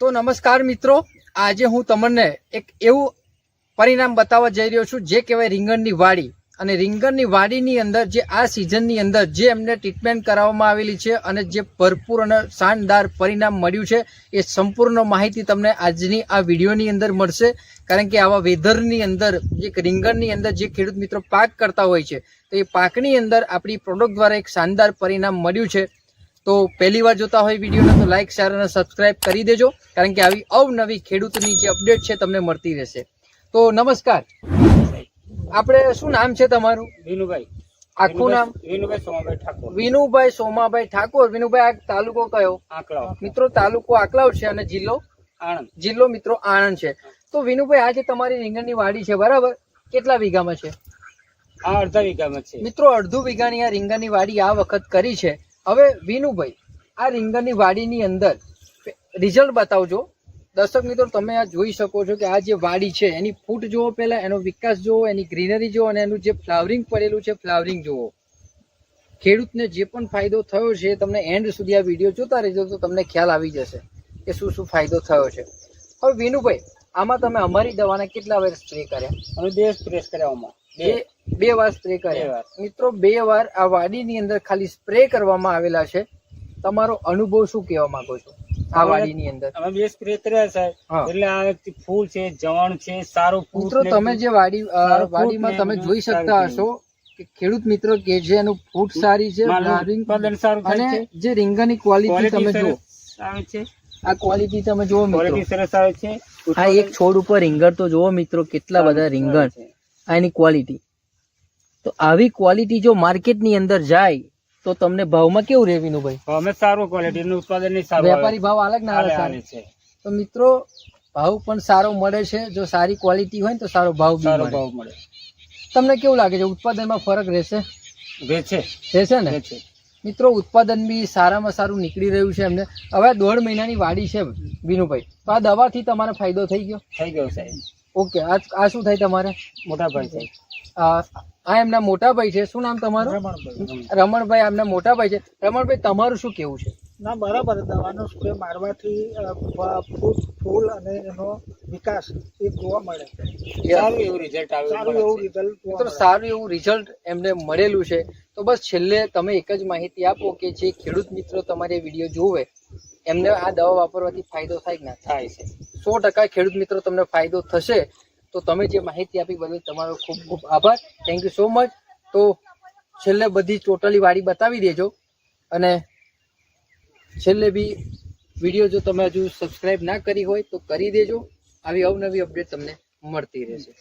તો નમસ્કાર મિત્રો, આજે હું તમને એક એવું પરિણામ બતાવવા જઈ રહ્યો છું જે કહેવાય રીંગણની વાડી. અને રીંગણની વાડીની અંદર જે આ સિઝનની અંદર જે એમને ટ્રીટમેન્ટ કરાવવામાં આવેલી છે અને જે ભરપૂર અને શાનદાર પરિણામ મળ્યું છે એ સંપૂર્ણ માહિતી તમને આજની આ વિડીયોની અંદર મળશે. કારણ કે આવા વેધરની અંદર જે રીંગણની અંદર જે ખેડૂત મિત્રો પાક કરતા હોય છે તો એ પાકની અંદર આપણી પ્રોડક્ટ દ્વારા એક શાનદાર પરિણામ મળ્યું છે. તો પહેલી વાર જોતા હોય વિડીયોને તો લાઇક, શેર અને સબસ્ક્રાઇબ કરી દેજો, કારણ કે આવી અવનવી ખેડૂતની જે અપડેટ છે તમને મળતી રહેશે. તો નમસ્કાર, આપણે શું નામ છે તમારું? વિનુભાઈ. આખું નામ? વિનુભાઈ સોમાભાઈ ઠાકોર. વિનુભાઈ સોમાભાઈ ઠાકોર. વિનુભાઈ, આ તાલુકો કયો? આંકલાવ. મિત્રો તાલુકો આંકલાવ છે અને જિલ્લો આણંદ. જિલ્લો મિત્રો આણંદ છે. તો વિનુભાઈ, આજે તમારી રીંગણની વાડી છે બરાબર, કેટલા વીઘામાં છે? આ અડધા વીઘામાં છે. મિત્રો અડધું વીઘાની આ રીંગણની વાડી આ વખત કરી છે. હવે વિનુભાઈ, આ રીંગણની વાડીની અંદર રિઝલ્ટ બતાવજો. દર્શક મિત્રો, તમે આ જોઈ શકો છો કે આ જે વાડી છે એની ફૂટ જુઓ, પહેલા એનો વિકાસ જુઓ, એની ગ્રીનરી જુઓ અને એનું જે ફ્લાવરિંગ પડેલું છે ફ્લાવરિંગ જુઓ. ખેડૂતને જે પણ ફાયદો થયો છે તમને એન્ડ સુધી આ વિડીયો જોતા રહેજો તો તમને ખ્યાલ આવી જશે કે શું શું ફાયદો થયો છે. હવે વિનુભાઈ, આમાં તમે અમારી દવાના કેટલા વાર સ્પ્રે કર્યા? અમે 2 સ્પ્રે કર્યા. બે વાર સ્પ્રે કર્યા. મિત્રો 2 વાર આ વાડીની અંદર ખાલી સ્પ્રે કરવામાં આવેલા છે. તમારો અનુભવ શું કહેવા માંગો છો આ વાડીની અંદર? અમે 2 સ્પ્રે કર્યા સાહેબ, એટલે આ ફૂલ છે, જવણ છે, સારું ફૂલ. મિત્રો તમે જે વાડીમાં તમે જોઈ શકતા હશો કે ખેડૂત મિત્રો કે જે એનું ફૂટ સારી છે, ઉત્પાદન સારું થાય છે, અને જે રીંગણની ક્વોલિટી તમે જુઓ આવે છે, આ ક્વોલિટી તમે જુઓ મિત્રો, ક્વોલિટી સરસ આવે છે. આ એક છોડ ઉપર રીંગણ તો જુઓ મિત્રો, કેટલા બધા રીંગણ, આ એની ક્વોલિટી. તો આવી ક્વોલિટી જો માર્કેટની અંદર જાય તો તમને ભાવમાં કેવું રહે વિનુભાઈ? અમે સારું ક્વોલિટીનું ઉત્પાદન નહીં સારું. વેપારી ભાવ અલગ ના આવે છે. તો મિત્રો ભાવ પણ સારો મળે છે. જો સારી ક્વોલિટી હોય તો સારો ભાવ મળે. તમને કેવું લાગે છે, ઉત્પાદનમાં ફરક રહેશે? રહેશે ને મિત્રો? ઉત્પાદન બી સારામાં સારું નીકળી રહ્યું છે એમને. હવે 1.5 મહિનાની વાડી છે વિનુભાઈ, તો આ દવાથી તમારે ફાયદો થઈ ગયો? થઈ ગયો સાહેબ. ઓકે, આ શું થાય તમારે? મોટા ભાઈ છે. આ એમના મોટા ભાઈ છે. શું નામ તમારું? રમણભાઈ. એમના મોટા ભાઈ છે. રમણભાઈ, તમારું શું કેવું છે? ના, બરાબર. દવાનો સ્પ્રે મારવાથી ફૂલ અને એનો વિકાસ એ જોવા મળે છે. સારું એવું રિઝલ્ટ સારું એવું રિઝલ્ટ એમને મળેલું છે. તો બસ છેલ્લે તમે એક જ માહિતી આપો કે જે ખેડૂત મિત્રો તમારે વિડીયો જોવે એમને આ દવા વાપરવાથી ફાયદો થાય કે ના થાય? છે 100% ખેડૂત મિત્રો તમને ફાયદો થશે. તો તમે જે માહિતી આપી બદલ તમારો ખૂબ ખૂબ આભાર. Thank you so much. તો છેલ્લે બધી ટોટલી વાડી બતાવી દેજો, અને છેલ્લે બી વિડીયો જો તમે હજુ સબસ્ક્રાઇબ ના કરી હોય તો કરી દેજો. આવી અવનવી અપડેટ તમને મળતી રહેશે.